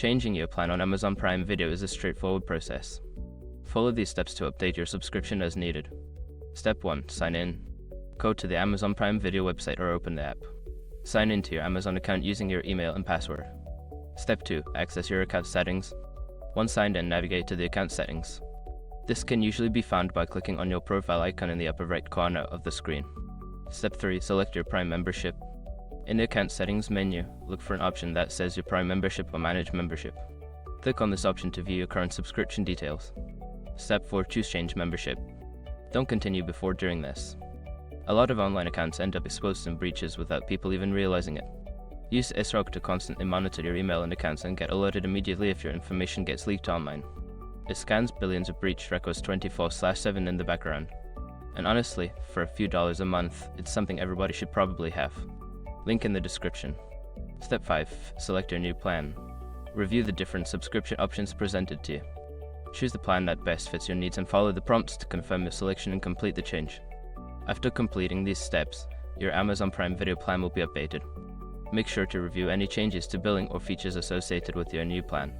Changing your plan on Amazon Prime Video is a straightforward process. Follow these steps to update your subscription as needed. Step 1. Sign in. Go to the Amazon Prime Video website or open the app. Sign into your Amazon account using your email and password. Step 2. Access your account settings. Once signed in, navigate to the account settings. This can usually be found by clicking on your profile icon in the upper right corner of the screen. Step 3. Select your Prime membership. In the account settings menu, look for an option that says your Prime membership or manage membership. Click on this option to view your current subscription details. Step 4. Choose change membership. Don't continue before doing this. A lot of online accounts end up exposed in breaches without people even realizing it. Use Esrog to constantly monitor your email and accounts and get alerted immediately if your information gets leaked online. It scans billions of breach records 24/7 in the background. And honestly, for a few dollars a month, it's something everybody should probably have. Link in the description. Step 5. Select your new plan. Review the different subscription options presented to you. Choose the plan that best fits your needs and follow the prompts to confirm your selection and complete the change. After completing these steps, your Amazon Prime Video plan will be updated. Make sure to review any changes to billing or features associated with your new plan.